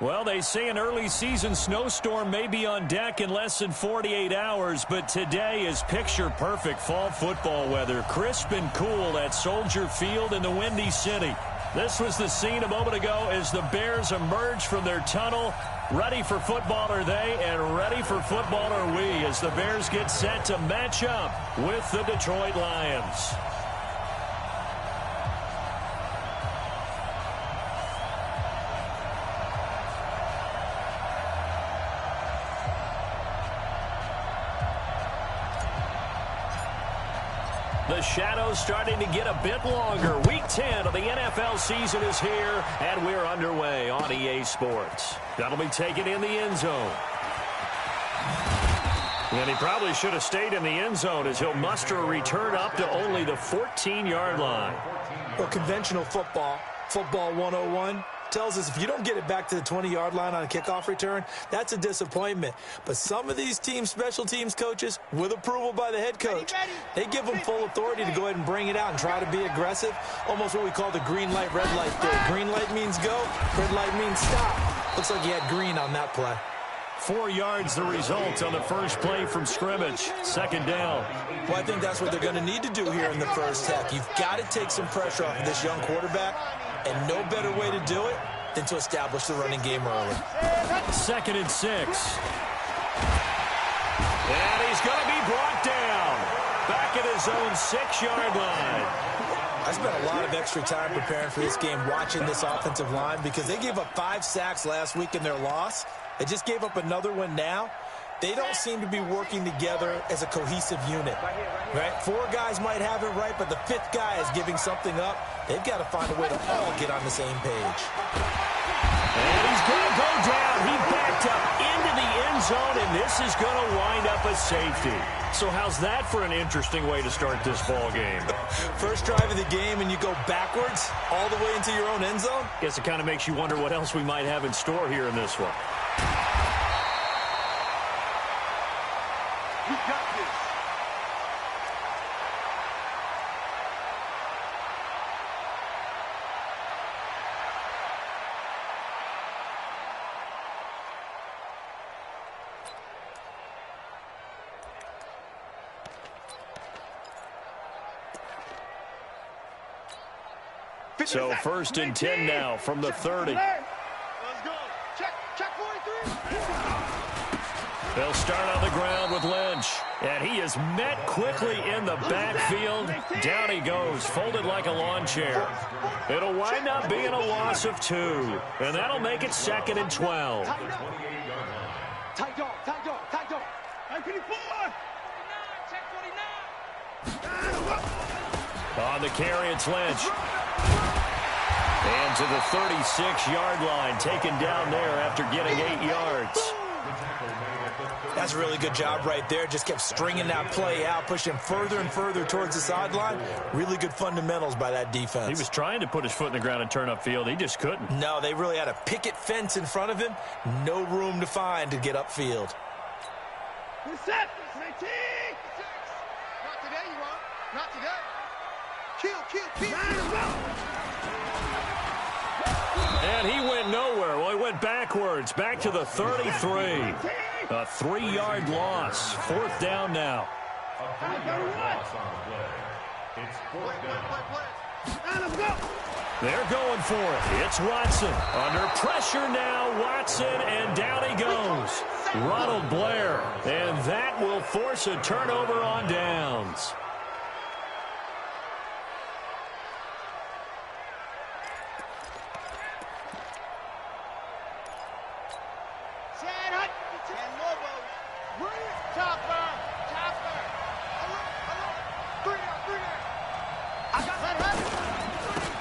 Well, they say an early season snowstorm may be on deck in less than 48 hours, but today is picture-perfect fall football weather. Crisp and cool at Soldier Field in the Windy City. This was the scene a moment ago as the Bears emerged from their tunnel. Ready for football are they, and ready for football are we as the Bears get set to match up with the Detroit Lions. The shadows starting to get a bit longer. Week 10 of the NFL season is here, and we're underway on EA Sports. That'll be taken in the end zone. And he probably should have stayed in the end zone as he'll muster a return up to only the 14-yard line. Well, conventional football 101, tells us if you don't get it back to the 20-yard line on a kickoff return, that's a disappointment. But some of these team special teams coaches, with approval by the head coach, they give them full authority to go ahead and bring it out and try to be aggressive. Almost what we call the green light, red light theory. Green light means go, red light means stop. Looks like he had green on that play. 4 yards the result on the first play from scrimmage. Second down. Well, I think that's what they're going to need to do here in the first half. You've got to take some pressure off of this young quarterback, and no better way to do it than to establish the running game early. 2nd and 6. And he's going to be brought down. Back at his own 6-yard line. I spent a lot of extra time preparing for this game watching this offensive line because they gave up 5 sacks last week in their loss. They just gave up another one now. They don't seem to be working together as a cohesive unit, right? 4 guys might have it right, but the 5th guy is giving something up. They've got to find a way to all get on the same page. And he's going to go down. He backed up into the end zone, and this is going to wind up a safety. So how's that for an interesting way to start this ball game? First drive of the game, and you go backwards all the way into your own end zone? Guess it kind of makes you wonder what else we might have in store here in this one. You got this. So 1st and 10 now from the 30. Let's go. Check 43. They'll start on the ground with Lynch. And he is met quickly in the backfield. Down he goes, folded like a lawn chair. It'll wind up being a loss of 2. And that'll make it 2nd and 12. Tight dog. 54. Check 49. On the carry, it's Lynch. And to the 36-yard line, taken down there after getting 8 yards. That's a really good job right there. Just kept stringing that play out, pushing further and further towards the sideline. Really good fundamentals by that defense. He was trying to put his foot in the ground and turn upfield. He just couldn't. No, they really had a picket fence in front of him. No room to find to get upfield. Set. 19. Not today, you won't. Not today. Kill. And he went nowhere. Well, he went backwards, back to the 33. A 3-yard loss. 4th down now. They're going for it. It's Watson. Under pressure now, Watson, and down he goes. Ronald Blair. And that will force a turnover on downs.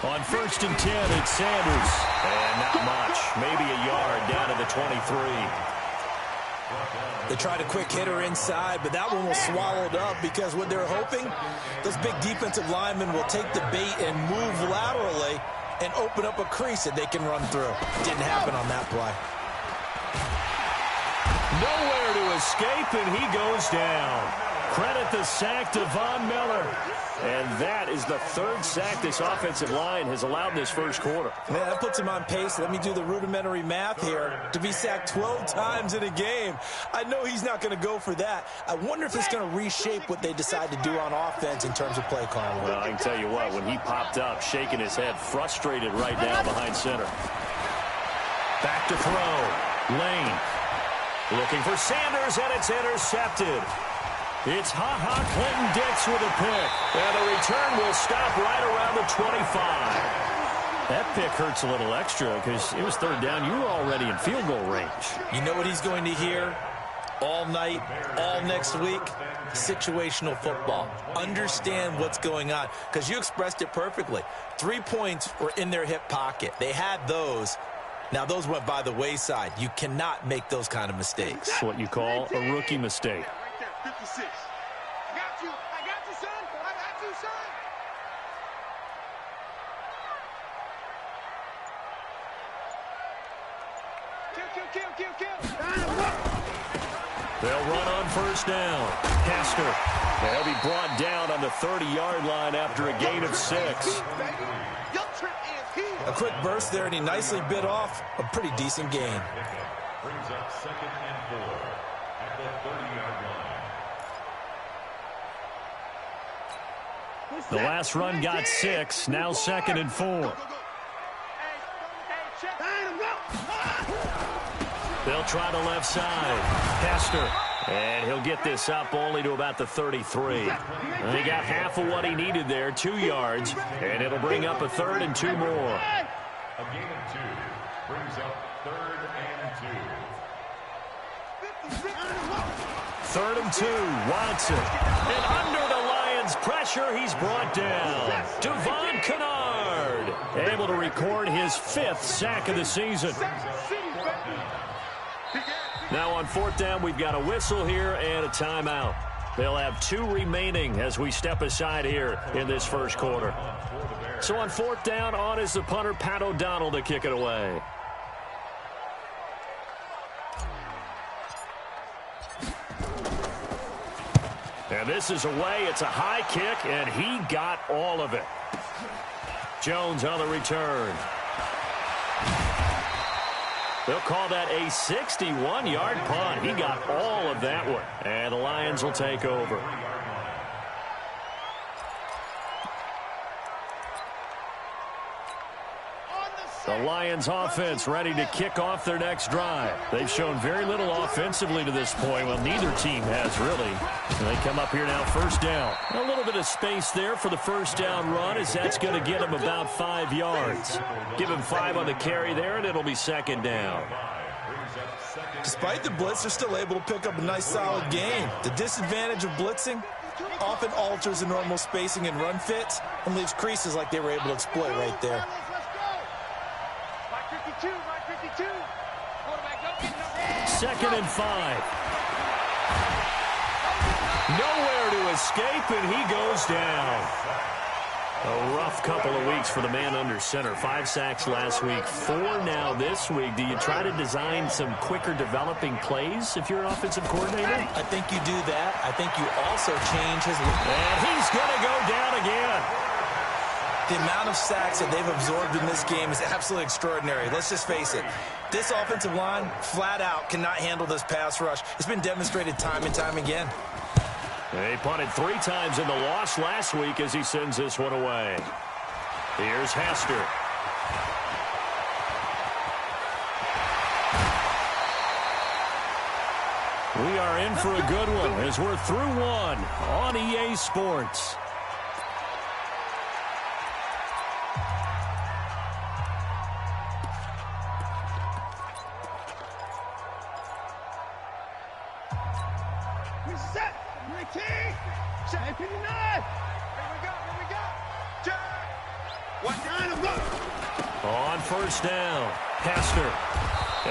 On 1st and 10, it's Sanders. And not much. Maybe a yard down to the 23. They tried a quick hitter inside, but that one was swallowed up because what they're hoping, those big defensive linemen will take the bait and move laterally and open up a crease that they can run through. Didn't happen on that play. Nowhere to escape, and he goes down. Credit the sack to Von Miller. And that is the third sack this offensive line has allowed in this first quarter. Man, that puts him on pace. Let me do the rudimentary math here. To be sacked 12 times in a game. I know he's not going to go for that. I wonder if it's going to reshape what they decide to do on offense in terms of play calling. Well, I can tell you what, when he popped up, shaking his head, frustrated right now behind center. Back to throw. Lane. Looking for Sanders, and it's intercepted. It's Ha-Ha Clinton-Dix with a pick. And the return will stop right around the 25. That pick hurts a little extra because it was third down. You were already in field goal range. You know what he's going to hear all night, all next week? Situational football. Understand what's going on, because you expressed it perfectly. 3 points were in their hip pocket. They had those. Now, those went by the wayside. You cannot make those kind of mistakes. That's what you call a rookie mistake. 56. I got you, son. I got you, son. Kill. They'll run on first down. Pastor. They'll be brought down on the 30-yard line after a gain of 6. A quick burst there, and he nicely bit off a pretty decent gain. Brings up 2nd and 4 at the 30-yard line. The last run got 6. Now 2nd and 4. They'll try the left side. Pastor. And he'll get this up only to about the 33. And he got half of what he needed there, 2 yards. And it'll bring up a 3rd and 2 more. A gain of 2 brings up 3rd and 2. 3rd and 2, Watson. And under the Lions' pressure, he's brought down. Devon Kennard, able to record his 5th sack of the season. Now on 4th down, we've got a whistle here and a timeout. They'll have 2 remaining as we step aside here in this first quarter. So on 4th down, on is the punter, Pat O'Donnell, to kick it away. And this is away. It's a high kick, and he got all of it. Jones on the return. They'll call that a 61-yard punt. He got all of that one. And the Lions will take over. The Lions offense ready to kick off their next drive. They've shown very little offensively to this point. Well, neither team has really. And they come up here now, first down. A little bit of space there for the first down run, as that's going to get them about 5 yards. Give him 5 on the carry there, and it'll be 2nd down. Despite the blitz, they're still able to pick up a nice, solid gain. The disadvantage of blitzing often alters the normal spacing and run fits and leaves creases like they were able to exploit right there. 2nd and 5. Nowhere to escape, and he goes down. A rough couple of weeks for the man under center. 5 sacks last week, 4 now this week. Do you try to design some quicker developing plays if you're an offensive coordinator? I think you do that. I think you also change his... And he's going to go down again. The amount of sacks that they've absorbed in this game is absolutely extraordinary. Let's just face it. This offensive line, flat out, cannot handle this pass rush. It's been demonstrated time and time again. They punted 3 times in the loss last week as he sends this one away. Here's Hester. We are in for a good one as we're through 1 on EA Sports. On first down, Hester.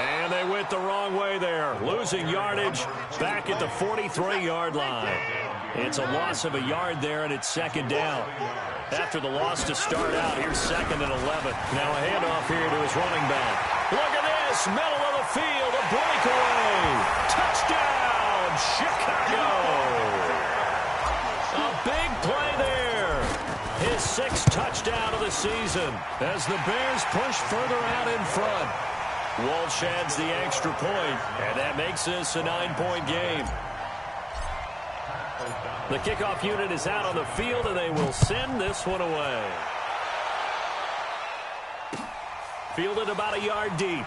And they went the wrong way there. Losing yardage back at the 43-yard line. It's a loss of a yard there, and it's 2nd down. After the loss to start out, here's 2nd and 11. Now a handoff here to his running back. Look at this, middle of the field, a breakaway. Touchdown, Chicago. A big play there. His 6th touchdown of the season as the Bears push further out in front. Walsh adds the extra point, and that makes this a 9-point game. The kickoff unit is out on the field, and they will send this one away. Fielded about a yard deep.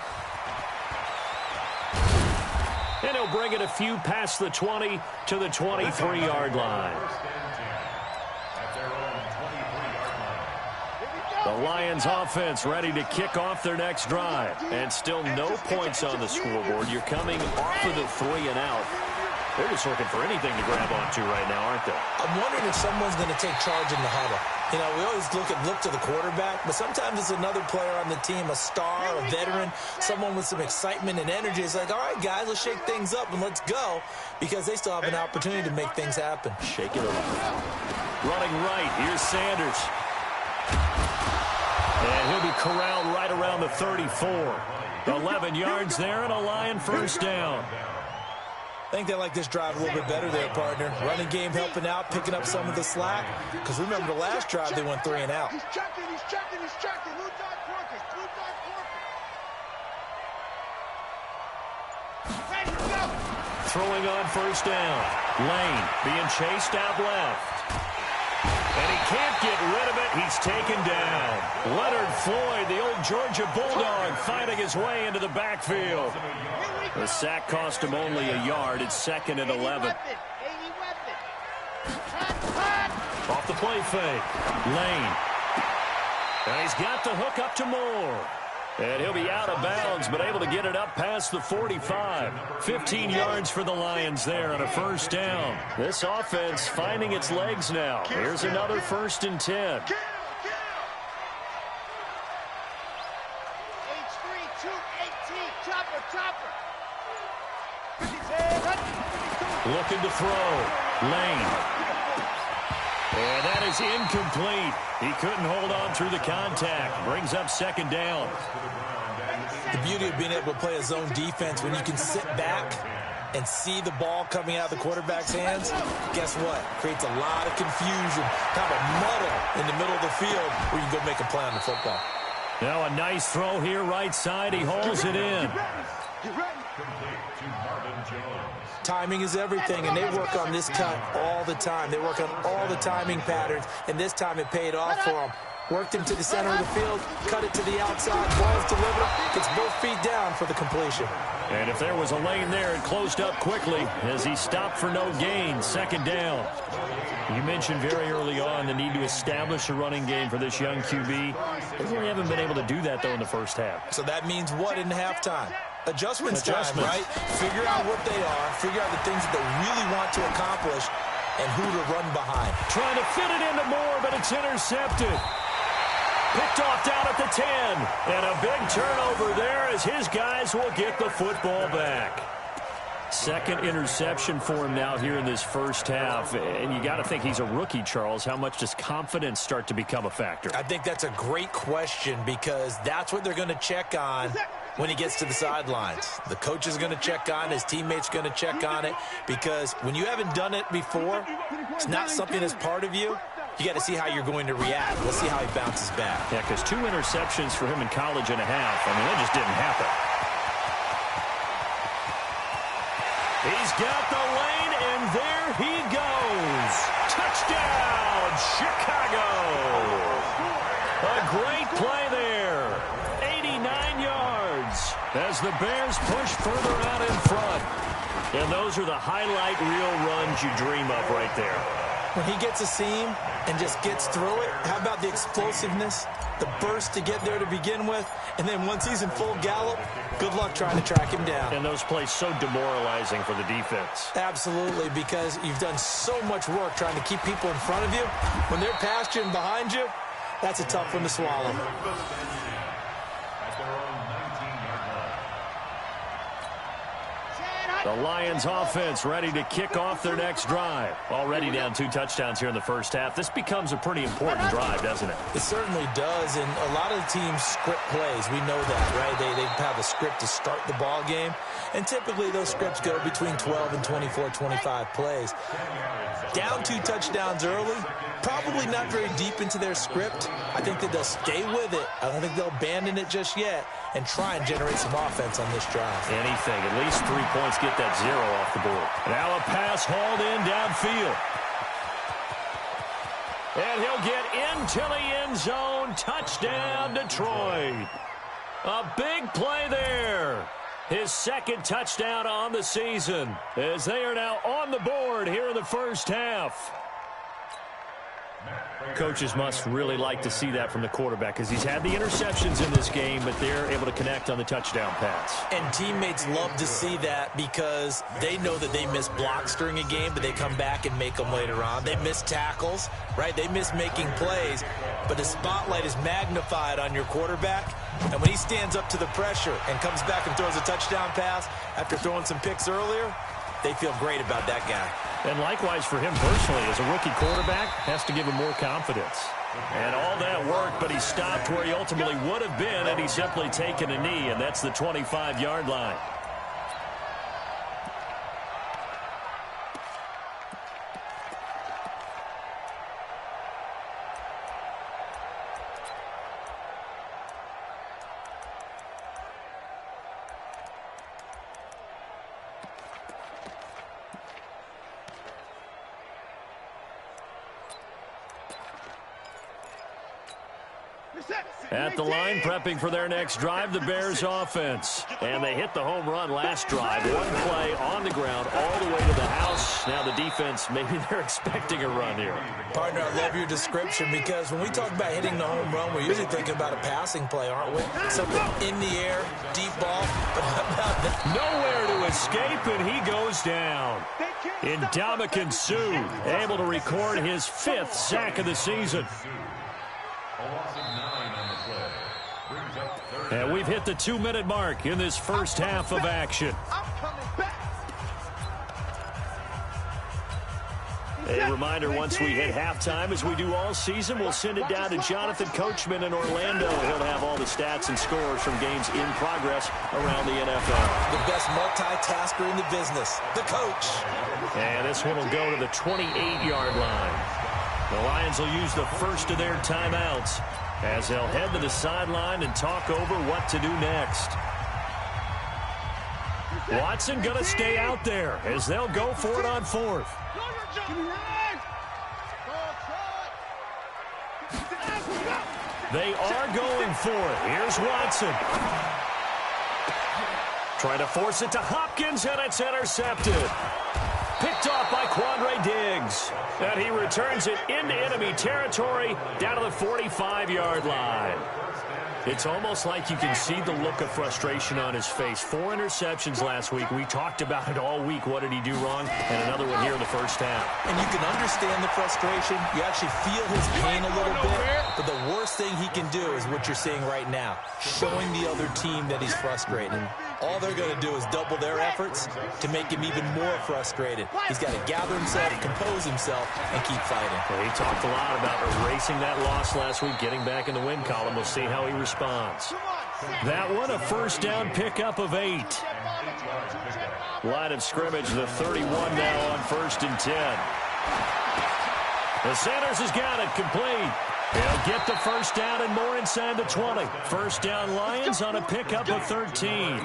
And he'll bring it a few past the 20 to the 23-yard line. The Lions offense ready to kick off their next drive. And still no points on the scoreboard. You're coming off of the 3 and out. They're just looking for anything to grab onto right now, aren't they? I'm wondering if someone's going to take charge in the huddle. You know, we always look to the quarterback, but sometimes it's another player on the team, a star, a veteran, someone with some excitement and energy. It's like, all right, guys, let's shake things up and let's go, because they still have an opportunity to make things happen. Shake it up. Running right, here's Sanders. And he'll be corralled right around the 34. 11 yards there and a Lion first down. I think they like this drive a little bit better there, partner. Running game helping out, picking up some of the slack. Because remember the last drive, they went 3 and out. He's checking. Blue dot Porkins. Ready to go. Throwing on first down. Lane being chased out left. And he can't get rid of it. He's taken down. Leonard Floyd, the old Georgia Bulldog, fighting his way into the backfield. The sack cost him only a yard. It's 2nd and 11. Off the play fake. Lane. And he's got the hook up to Moore. And he'll be out of bounds, but able to get it up past the 45. 15 yards for the Lions there on a first down. This offense finding its legs now. Here's another 1st and 10. Looking to throw. Lane. And that is incomplete. He couldn't hold on through the contact. Brings up 2nd down. The beauty of being able to play a zone defense when you can sit back and see the ball coming out of the quarterback's hands, guess what? Creates a lot of confusion, kind of a muddle in the middle of the field where you can go make a play on the football. Now a nice throw here right side. He hauls it in. Timing is everything, and they work on this cut all the time. They work on all the timing patterns, and this time it paid off for them. Worked him to the center of the field, cut it to the outside, ball's delivered, gets both feet down for the completion. And if there was a lane there, it closed up quickly as he stopped for no gain. 2nd down. You mentioned very early on the need to establish a running game for this young QB. They really haven't been able to do that, though, in the first half. So that means what in halftime? Adjustments time, right? Figure out what they are, figure out the things that they really want to accomplish, and who to run behind. Trying to fit it into Moore, but it's intercepted. Picked off down at the 10. And a big turnover there as his guys will get the football back. 2nd interception for him now here in this first half. And you got to think he's a rookie, Charles. How much does confidence start to become a factor? I think that's a great question because that's what they're going to check on when he gets to the sidelines. The coach is going to check on it. His teammates going to check on it because when you haven't done it before, it's not something that's part of you. You got to see how you're going to react. Let's see how he bounces back. Yeah, because 2 interceptions for him in college and a half. I mean, that just didn't happen. He's got the lane, and there he goes. Touchdown, Chicago. A great play there. 89 yards as the Bears push further out in front. And those are the highlight reel runs you dream of right there. When he gets a seam and just gets through it, how about the explosiveness, the burst to get there to begin with, and then once he's in full gallop, good luck trying to track him down. And those plays so demoralizing for the defense. Absolutely, because you've done so much work trying to keep people in front of you. When they're past you and behind you, that's a tough one to swallow. The Lions offense ready to kick off their next drive. Already down 2 touchdowns here in the first half. This becomes a pretty important drive, doesn't it? It certainly does, and a lot of the teams script plays. We know that, right? They have a script to start the ball game, and typically those scripts go between 12 and 24, 25 plays. Down 2 touchdowns early, probably not very deep into their script. I think that they'll stay with it. I don't think they'll abandon it just yet and try and generate some offense on this drive. Anything. At least 3 points, get that 0 off the board. Now a pass hauled in downfield. And he'll get into the end zone. Touchdown, Detroit. A big play there. His second touchdown on the season as they are now on the board here in the first half. Coaches must really like to see that from the quarterback because he's had the interceptions in this game, but they're able to connect on the touchdown pass. And teammates love to see that because they know that they miss blocks during a game, but they come back and make them later on. They miss tackles, right? They miss making plays, but the spotlight is magnified on your quarterback. And when he stands up to the pressure and comes back and throws a touchdown pass after throwing some picks earlier, they feel great about that guy. And likewise for him personally, as a rookie quarterback, has to give him more confidence. And all that work, but he stopped where he ultimately would have been, and he's simply taken a knee, and that's the 25-yard line. At the line, prepping for their next drive, the Bears offense. And they hit the home run last drive. One play on the ground all the way to the house. Now the defense, maybe they're expecting a run here. Partner, I love your description because when we talk about hitting the home run, we're usually thinking about a passing play, aren't we? Something in the air, deep ball. But how about that? Nowhere to escape, and he goes down. Ndamukong Suh able to record his 5th sack of the season. And we've hit the 2-minute mark in this first half of action. A reminder, once we hit halftime, as we do all season, we'll send it down to Jonathan Coachman in Orlando. He'll have all the stats and scores from games in progress around the NFL. The best multitasker in the business, the coach. And this one will go to the 28-yard line. The Lions will use the first of their timeouts as they'll head to the sideline and talk over what to do next. Watson going to stay out there as they'll go for it on 4th. They are going for it. Here's Watson. Trying to force it to Hopkins, and it's intercepted. Picked off by Quandre Diggs. And he returns it into enemy territory down to the 45-yard line. It's almost like you can see the look of frustration on his face. 4 interceptions last week. We talked about it all week. What did he do wrong? And another one here in the first half. And you can understand the frustration. You actually feel his pain a little bit. But the worst thing he can do is what you're seeing right now, showing the other team that he's frustrated. All they're going to do is double their efforts to make him even more frustrated. He's got to gather himself, compose himself, and keep fighting. Well, he talked a lot about erasing that loss last week, getting back in the win column. We'll see how he responds. That one, a first down pickup of 8. Line of scrimmage, the 31 now on 1st and 10. The Sanders has got it complete. He'll get the first down and more inside the 20. First down Lions on a pickup of 13.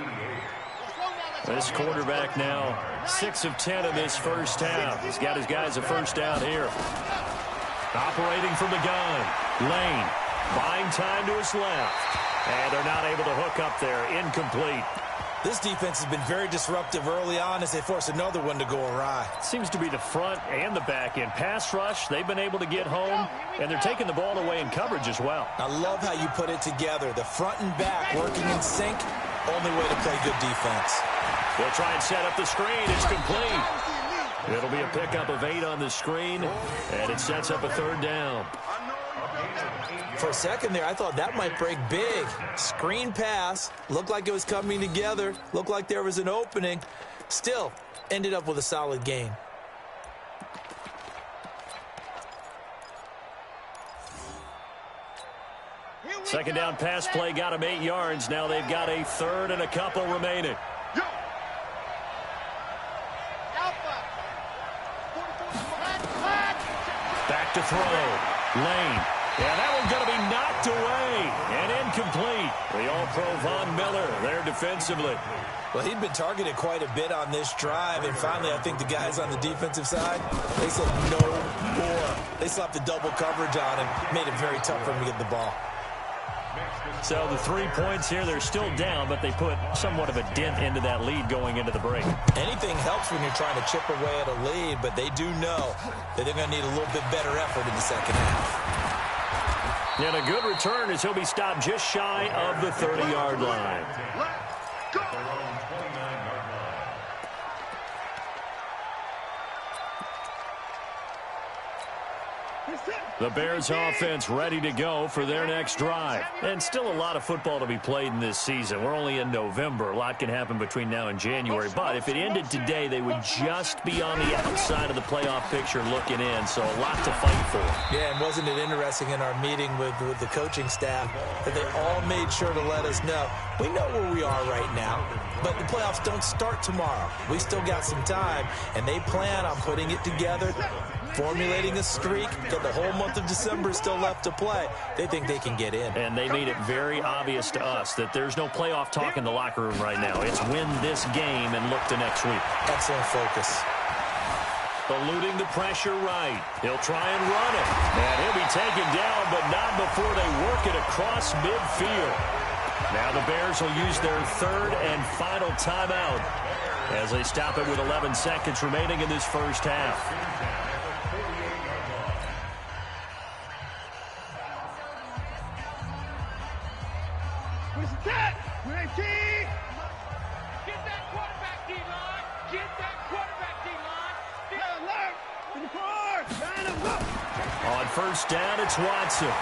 This quarterback now 6 of 10 in this first half. He's got his guys a first down here. Operating from the gun. Lane buying time to his left. And they're not able to hook up there. Incomplete. This defense has been very disruptive early on as they force another one to go awry. Seems to be the front and the back end. Pass rush, they've been able to get home, and they're taking the ball away in coverage as well. I love how you put it together. The front and back working in sync, only way to play good defense. They'll try and set up the screen. It's complete. It'll be a pickup of 8 on the screen, and it sets up a 3rd down. For a second there, I thought that might break big. Screen pass. Looked like it was coming together. Looked like there was an opening. Still, ended up with a solid game. Second down pass play got him 8 yards. Now they've got a third and a couple remaining. Back to throw. Lane. Yeah, that one's going to be knocked away and incomplete. The All-Pro Von Miller there defensively. Well, he'd been targeted quite a bit on this drive, and finally I think the guys on the defensive side, they said no more. They slapped the double coverage on him, made it very tough for him to get the ball. So the 3 points here, they're still down, but they put somewhat of a dent into that lead going into the break. Anything helps when you're trying to chip away at a lead, but they do know that they're going to need a little bit better effort in the second half. And a good return as he'll be stopped just shy of the 30-yard line. The Bears offense ready to go for their next drive. And still a lot of football to be played in this season. We're only in November. A lot can happen between now and January. But if it ended today, they would just be on the outside of the playoff picture looking in. So a lot to fight for. Yeah, and wasn't it interesting in our meeting with the coaching staff that they all made sure to let us know, we know where we are right now, but the playoffs don't start tomorrow. We still got some time, and they plan on putting it together, formulating a streak, that the whole month of December is still left to play. They think they can get in. And they made it very obvious to us that there's no playoff talk in the locker room right now. It's win this game and look to next week. Excellent focus. Eluding the pressure right. He'll try and run it. And he'll be taken down, but not before they work it across midfield. Now the Bears will use their third and final timeout as they stop it with 11 seconds remaining in this first half. Get that quarterback, D-line! Get that quarterback, D-line! Alert! In the car! Line him up! On first down, it's Watson.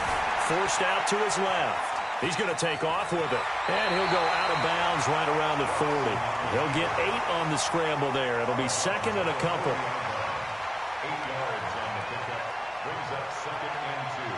Forced out to his left. He's going to take off with it. And he'll go out of bounds right around the 40. He'll get 8 on the scramble there. It'll be second and a couple. 8 yards on the pickup. Brings up second and 2.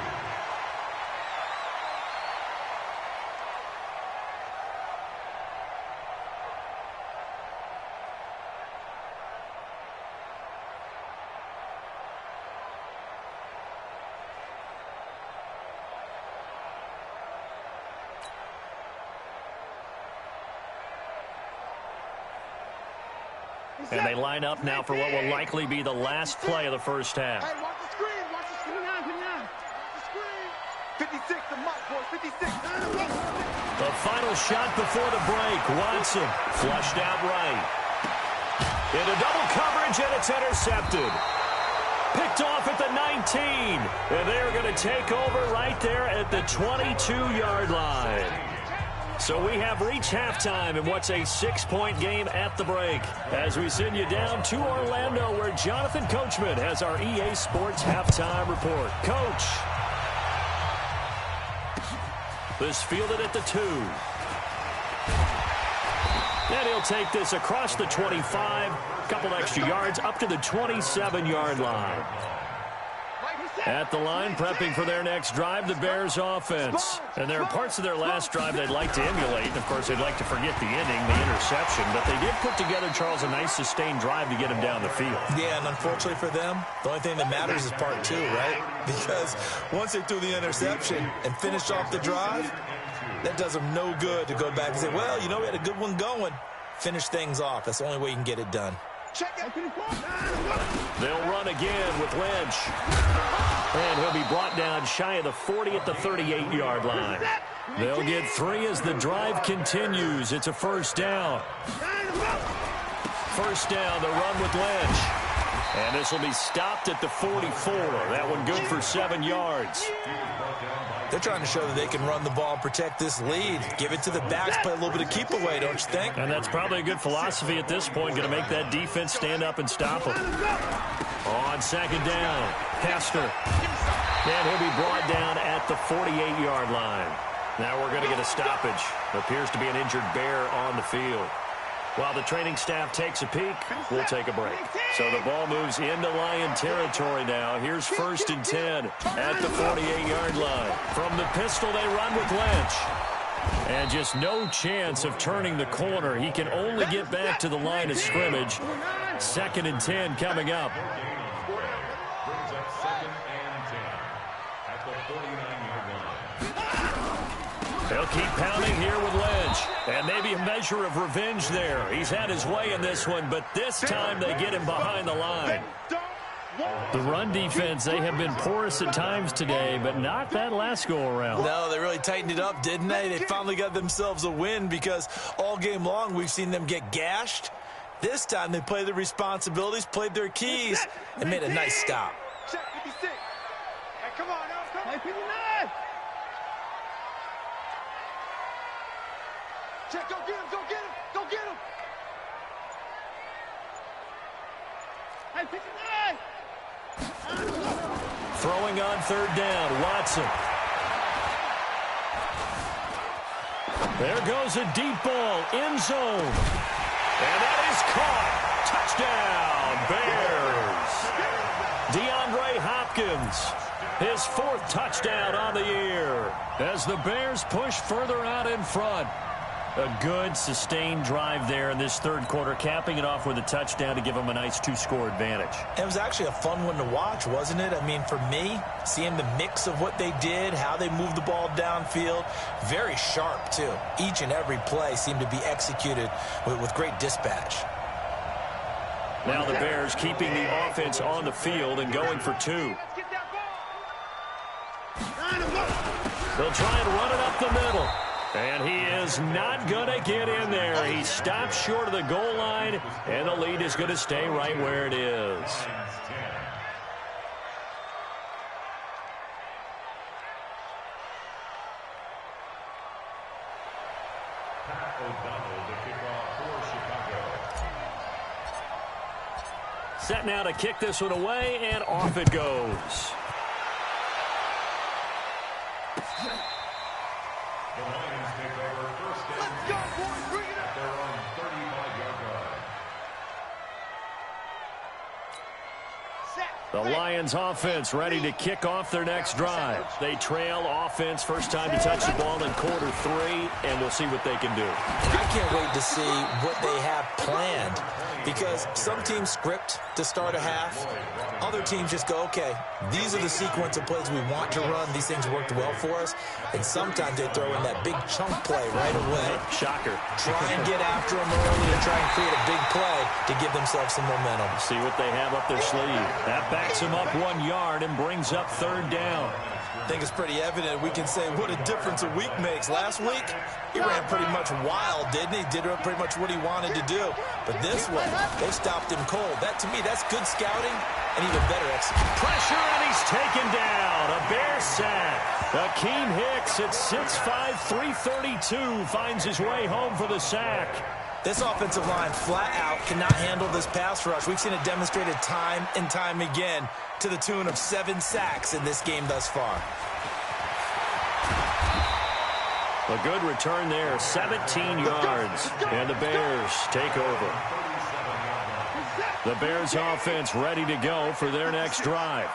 And they line up now for what will likely be the last play of the first half. Hey, watch the screen! Watch the screen! 59! Watch the screen! 56, the mark, boys! 56! The final shot before the break. Watson flushed out right. Into double coverage, and it's intercepted. Picked off at the 19. And they're going to take over right there at the 22-yard line. So we have reached halftime in what's a 6-point game at the break. As we send you down to Orlando, where Jonathan Coachman has our EA Sports halftime report. Coach. This fielded at the 2. And he'll take this across the 25. A couple extra yards up to the 27-yard line. At the line, prepping for their next drive, the Bears offense. And there are parts of their last drive they'd like to emulate. Of course, they'd like to forget the inning, the interception. But they did put together, Charles, a nice sustained drive to get him down the field. Yeah, and unfortunately for them, the only thing that matters is part 2, right? Because once they threw the interception and finished off the drive, that does them no good to go back and say, well, you know, we had a good one going. Finish things off. That's the only way you can get it done. They'll run again with Lynch. And he'll be brought down shy of the 40 at the 38-yard line. They'll get 3 as the drive continues. It's a first down. First down, the run with Lynch. And this will be stopped at the 44. That one good for 7 yards. They're trying to show that they can run the ball and protect this lead. Give it to the backs, play a little bit of keep away, don't you think? And that's probably a good philosophy at this point. Going to make that defense stand up and stop them. On second down, Hester. And he'll be brought down at the 48-yard line. Now we're going to get a stoppage. Appears to be an injured Bear on the field. While the training staff takes a peek, we'll take a break. So the ball moves into Lion territory now. Here's 1st and 10 at the 48-yard line. From the pistol, they run with Lynch. And just no chance of turning the corner. He can only get back to the line of scrimmage. 2nd and 10 coming up. Brings up 2nd and 10 at the 49-yard line. They'll keep pounding here with Lynch. And maybe a measure of revenge there. He's had his way in this one, but this time they get him behind the line. The run defense, they have been porous at times today, but not that last go-around. No, they really tightened it up, didn't they? They finally got themselves a win because all game long we've seen them get gashed. This time they played their responsibilities, played their keys, and made a nice stop. Check 56. Hey, come on, now, come on. 59. Check, go get him, go get him, go get him. Hey, 59. Throwing on 3rd down, Watson. There goes a deep ball, end zone. And that is caught. Touchdown, Bears. DeAndre Hopkins, his 4th touchdown on the year as the Bears push further out in front. A good, sustained drive there in this 3rd quarter, capping it off with a touchdown to give them a nice 2-score advantage. It was actually a fun one to watch, wasn't it? I mean, for me, seeing the mix of what they did, how they moved the ball downfield, very sharp, too. Each and every play seemed to be executed with great dispatch. Now the Bears keeping the offense on the field and going for 2. They'll try and run it up the middle. And he is not going to get in there. He stops short of the goal line, and the lead is going to stay right where it is. Pat O'Donnell, the kickoff for Chicago. Set now to kick this one away, and off it goes. The Lions take over 1st and 10 at their own 35-yard line. The Lions offense ready to kick off their next drive. They trail offense, first time to touch the ball in quarter 3, and we'll see what they can do. I can't wait to see what they have planned because some teams script to start a half. Other teams just go, okay, these are the sequence of plays we want to run. These things worked well for us. And sometimes they throw in that big chunk play right away. Shocker. Try and get after them early and try and create a big play to give themselves some momentum. See what they have up their sleeve. That backs them up 1 yard and brings up 3rd down. I think it's pretty evident. We can say what a difference a week makes. Last week, he ran pretty much wild, didn't he? Did pretty much what he wanted to do. But this one, they stopped him cold. That, to me, that's good scouting and even better execution. Pressure, and he's taken down. A Bear sack. Akeem Hicks at 6'5", 332 finds his way home for the sack. This offensive line flat out cannot handle this pass rush. We've seen it demonstrated time and time again to the tune of 7 sacks in this game thus far. A good return there, 17 yards, and the Bears take over. The Bears offense ready to go for their next drive.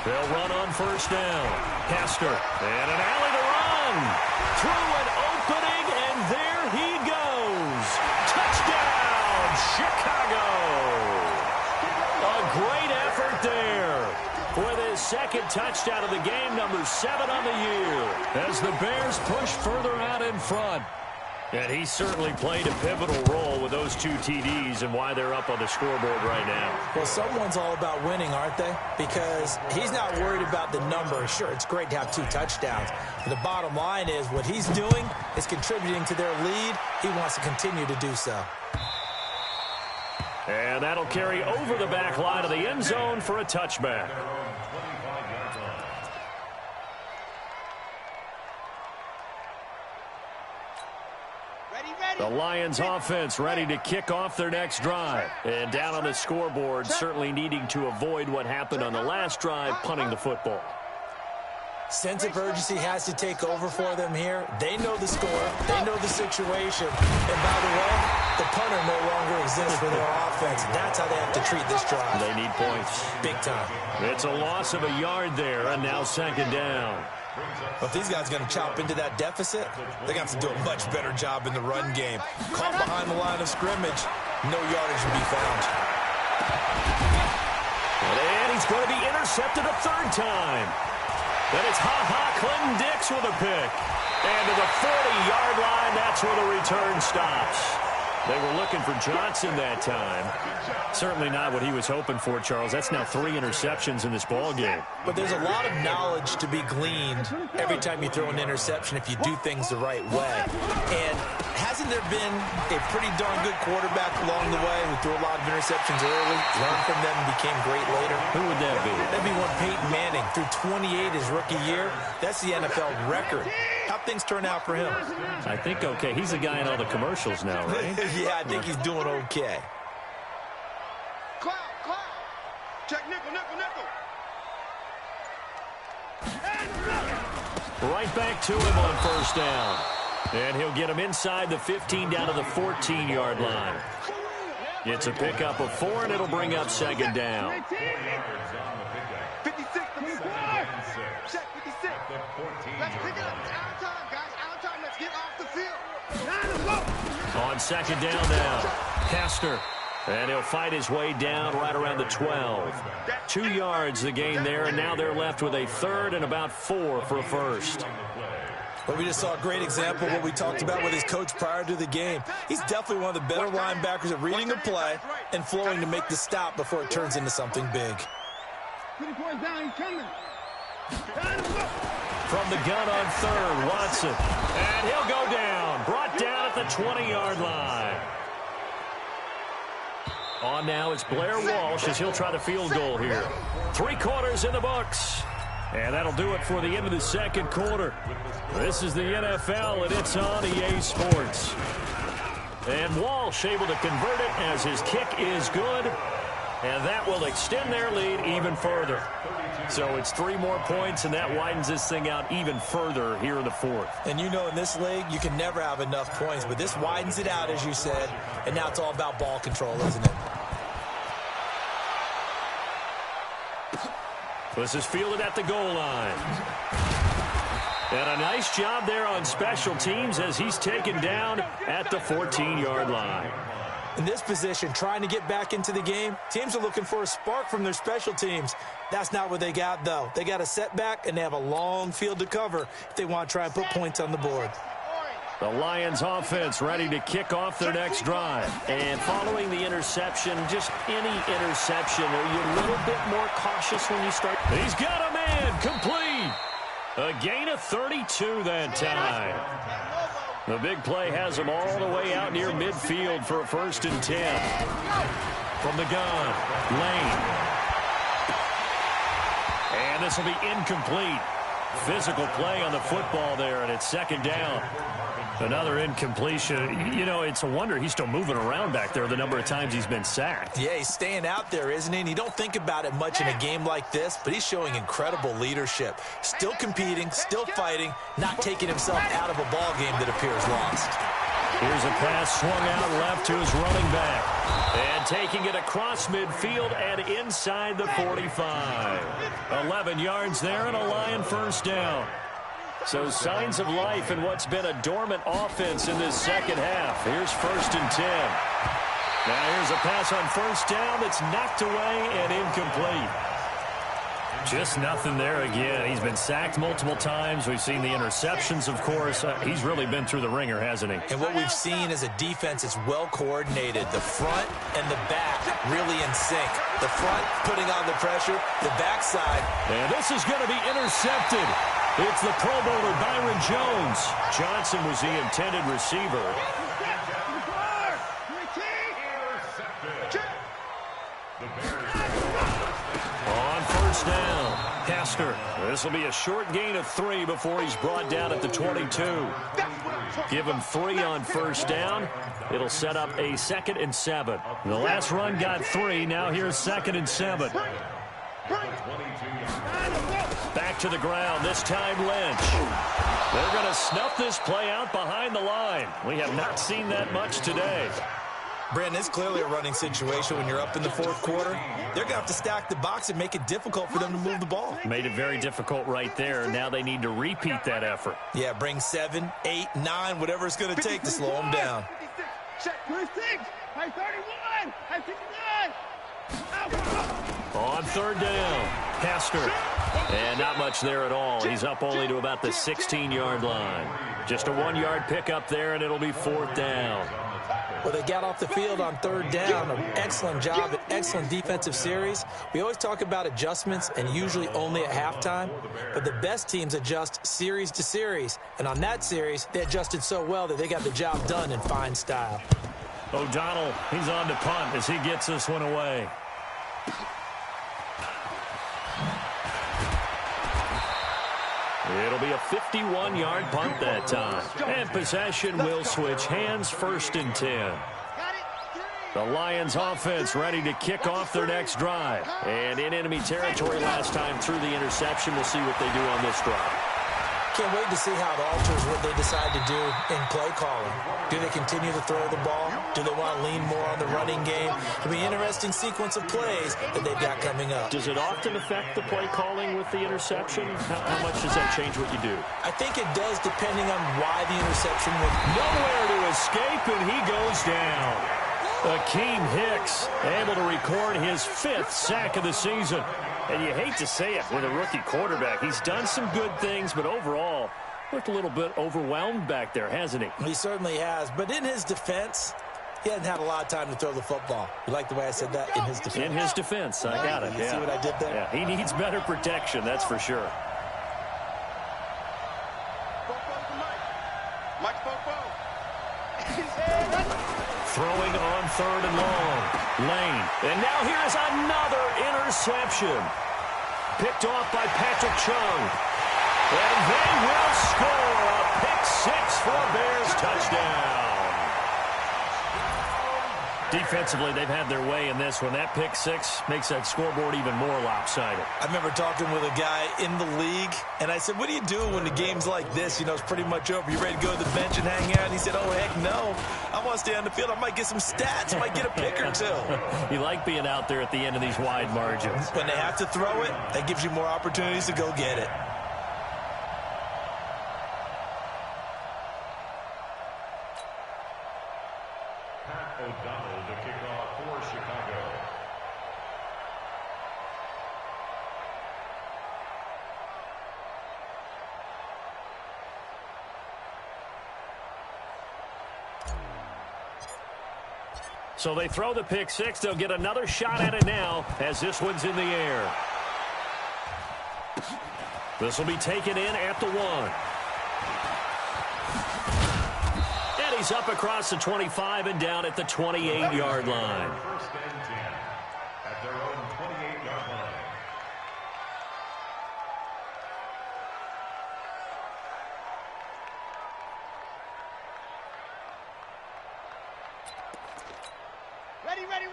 They'll run on 1st down. Hester, and an alley to run. Through an opening, and there he goes. Touchdown, Chicago. A great effort there. With his 2nd touchdown of the game, number 7 on the year, as the Bears push further out in front. And he certainly played a pivotal role with those 2 TDs and why they're up on the scoreboard right now. Well, someone's all about winning, aren't they? Because he's not worried about the number. Sure, it's great to have 2 touchdowns. But the bottom line is what he's doing is contributing to their lead. He wants to continue to do so. And that'll carry over the back line of the end zone for a touchback. The Lions offense ready to kick off their next drive. And down on the scoreboard, certainly needing to avoid what happened on the last drive, punting the football. Sense of urgency has to take over for them here. They know the score. They know the situation. And by the way, the punter no longer exists for their offense. That's how they have to treat this drive. They need points. Big time. It's a loss of a yard there, and now second down. Well, if these guys are going to chop into that deficit, they're going to have to do a much better job in the run game. Caught behind the line of scrimmage, no yardage to be found. And he's going to be intercepted a third time. Then it's Clinton Dix with a pick. And to the 40-yard line, that's where the return stops. They were looking for Johnson that time. Certainly not what he was hoping for, Charles. That's now 3 interceptions in this ball game. But there's a lot of knowledge to be gleaned every time you throw an interception if you do things the right way. And hasn't there been a pretty darn good quarterback along the way who threw a lot of interceptions early, learned from them, and became great later? Who would that be? That'd be one Peyton Manning. Threw 28 his rookie year. That's the NFL record. How'd things turn out for him? I think okay. He's the guy in all the commercials now, right? Yeah, I think he's doing okay. Cloud. Check nickel. Right back to him on first down. And he'll get him inside the 15 down to the 14-yard line. It's a pickup of 4, and it'll bring up second down. 56. Check 56. Let's pick it up. Out of time, guys. Out of time. Let's get off the field. On second down now, Castor. And he'll fight his way down right around the 12. 2 yards the gain there, and now they're left with a third and about 4 for a first. Well, we just saw a great example of what we talked about with his coach prior to the game. He's definitely one of the better linebackers at reading the play and flowing to make the stop before it turns into something big. 20 points down, he's coming. From the gun on third, Watson. And he'll go down. Brought down at the 20-yard line. On now, it's Blair Walsh as he'll try the field goal here. 3 quarters in the books. And that'll do it for the end of the second quarter. This is the NFL, and it's on EA Sports. And Walsh able to convert it as his kick is good. And that will extend their lead even further. So it's 3 more points, and that widens this thing out even further here in the fourth. And you know in this league, you can never have enough points, but this widens it out, as you said, and now it's all about ball control, isn't it? This is fielded at the goal line. And a nice job there on special teams as he's taken down at the 14-yard line. In this position, trying to get back into the game, teams are looking for a spark from their special teams. That's not what they got, though. They got a setback, and they have a long field to cover if they want to try and put points on the board. The Lions offense ready to kick off their next drive. And following the interception, just any interception, are you a little bit more cautious when you start? He's got a man complete. A gain of 32 that time. The big play has him all the way out near midfield for a 1st and 10. From the gun, Lane. And this will be incomplete. Physical play on the football there, and it's second down. Another incompletion. You know, it's a wonder he's still moving around back there the number of times he's been sacked. Yeah, he's staying out there, isn't he? And you don't think about it much in a game like this, but he's showing incredible leadership. Still competing, still fighting, not taking himself out of a ball game that appears lost. Here's a pass swung out left to his running back. And taking it across midfield and inside the 45. 11 yards there and a Lion first down. So signs of life in what's been a dormant offense in this second half. Here's 1st and 10. Now here's a pass on first down that's knocked away and incomplete. Just nothing there again. He's been sacked multiple times. We've seen the interceptions, of course. He's really been through the ringer, hasn't he? And what we've seen is a defense that's well coordinated. The front and the back really in sync. The front putting on the pressure, the backside. And this is going to be intercepted. It's the Pro Bowler Byron Jones. Johnson was the intended receiver. On first down, Castor. This will be a short gain of 3 before he's brought down at the 22. Give him 3 on first down. It'll set up a 2nd and 7. The last run got 3. Now here's 2nd and 7. Back to the ground, this time Lynch. They're going to snuff this play out behind the line. We have not seen that much today. Brandon, it's clearly a running situation when you're up in the fourth quarter. They're going to have to stack the box and make it difficult for them to move the ball. Made it very difficult right there. Now they need to repeat that effort. Yeah, bring 7, 8, 9, whatever it's going to take to slow them down. Check 26. High 31. High 59. On third down, Hester. And not much there at all. He's up only to about the 16-yard line. Just a 1-yard pickup there, and it'll be fourth down. Well, they got off the field on third down. An excellent job, an excellent defensive series. We always talk about adjustments and usually only at halftime, but the best teams adjust series to series. And on that series, they adjusted so well that they got the job done in fine style. O'Donnell, he's on to punt as he gets this one away. It'll be a 51-yard punt that time. And possession will switch hands, 1st and 10. The Lions offense ready to kick off their next drive. And in enemy territory last time through the interception. We'll see what they do on this drive. Can't wait to see how it alters what they decide to do in play calling. Do they continue to throw the ball? Do they want to lean more on the running game? It'll be an interesting sequence of plays that they've got coming up. Does it often affect the play calling with the interception? How much does that change what you do? I think it does, depending on why the interception was. Nowhere to escape, and he goes down. Akeem Hicks able to record his 5th sack of the season. And you hate to say it with a rookie quarterback. He's done some good things, but overall, looked a little bit overwhelmed back there, hasn't he? He certainly has. But in his defense, he hasn't had a lot of time to throw the football. You like the way I said that? In his defense. In his defense. I got it. You see what I did there? Yeah, he needs better protection, that's for sure. Throwing on third and long. Lane. And now here's another interception. Picked off by Patrick Chung. And they will score a pick 6 for a Bears touchdown. Defensively, they've had their way in this one. That pick 6 makes that scoreboard even more lopsided. I remember talking with a guy in the league, and I said, what do you do when the game's like this? You know, it's pretty much over. You ready to go to the bench and hang out? And he said, oh, heck no. I want to stay on the field. I might get some stats. I might get a pick or two. You like being out there at the end of these wide margins. When they have to throw it, that gives you more opportunities to go get it. O'Donnell to kick off for Chicago. So they throw the pick 6. They'll get another shot at it now as this one's in the air. This will be taken in at the 1. He's up across the 25 and down at the 28-yard line. 1st and 10 at their own 28-yard line.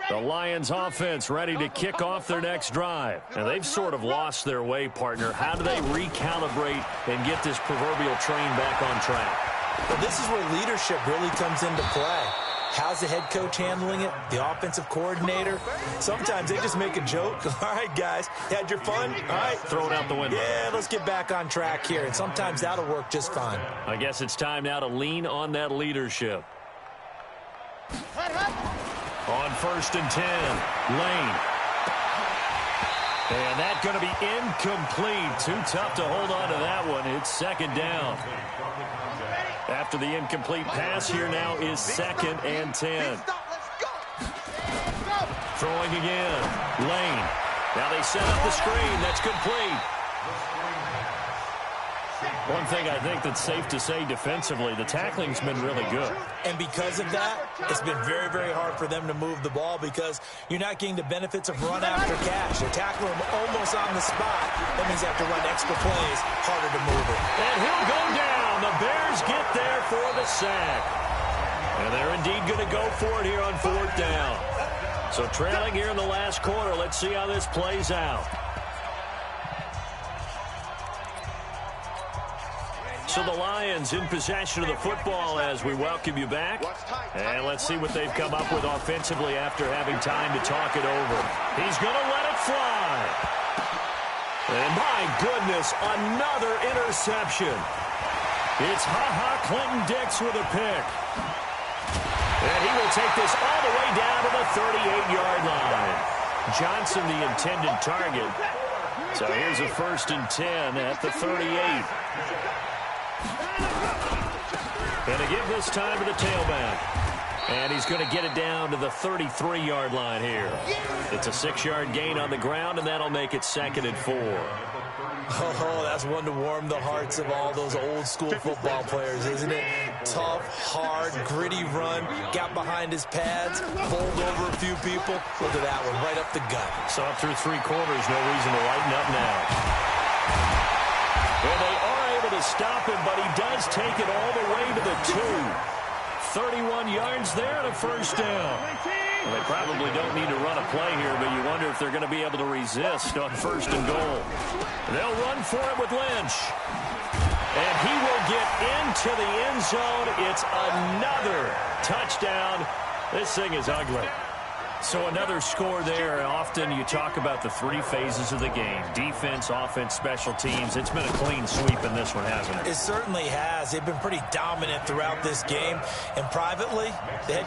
The Lions offense ready to kick off their next drive. And they've sort of lost their way, partner. How do they recalibrate and get this proverbial train back on track? Well, this is where leadership really comes into play. How's the head coach handling it? The offensive coordinator? Sometimes they just make a joke. All right, guys, had your fun? All right. Throw it out the window. Yeah, let's get back on track here. And sometimes that'll work just fine. I guess it's time now to lean on that leadership. On 1st and 10, Lane. And that's going to be incomplete. Too tough to hold on to that one. It's 2nd down. After the incomplete pass, here now is 2nd and 10. Throwing again. Lane. Now they set up the screen. That's complete. One thing I think that's safe to say defensively, the tackling's been really good. And because of that, it's been very, very hard for them to move the ball because you're not getting the benefits of run after catch. They're tackling them almost on the spot. That means they have to run extra plays, harder to move it. And he'll go down. The Bears get there for the sack. And they're indeed going to go for it here on 4th down. So trailing here in the last quarter, let's see how this plays out. So the Lions in possession of the football as we welcome you back. And let's see what they've come up with offensively after having time to talk it over. He's going to let it fly. And my goodness, another interception. It's Clinton-Dix with a pick. And he will take this all the way down to the 38-yard line. Johnson, the intended target. So here's a 1st and 10 at the 38. And to give this time to the tailback. And he's going to get it down to the 33-yard line here. It's a 6-yard gain on the ground, and that'll make it 2nd and 4. Oh, that's one to warm the hearts of all those old-school football players, isn't it? Tough, hard, gritty run, got behind his pads, bowled over a few people. Look at that one, right up the gut. So up through 3 quarters, no reason to lighten up now. Well, they are able to stop him, but he does take it all the way to the 2. 31 yards there and a 1st down. Well, they probably don't need to run a play here, but you wonder if they're going to be able to resist on 1st and goal. They'll run for it with Lynch. And he will get into the end zone. It's another touchdown. This thing is ugly. So another score there. Often you talk about the 3 phases of the game. Defense, offense, special teams. It's been a clean sweep in this one, hasn't it? It certainly has. They've been pretty dominant throughout this game. And privately, the head coach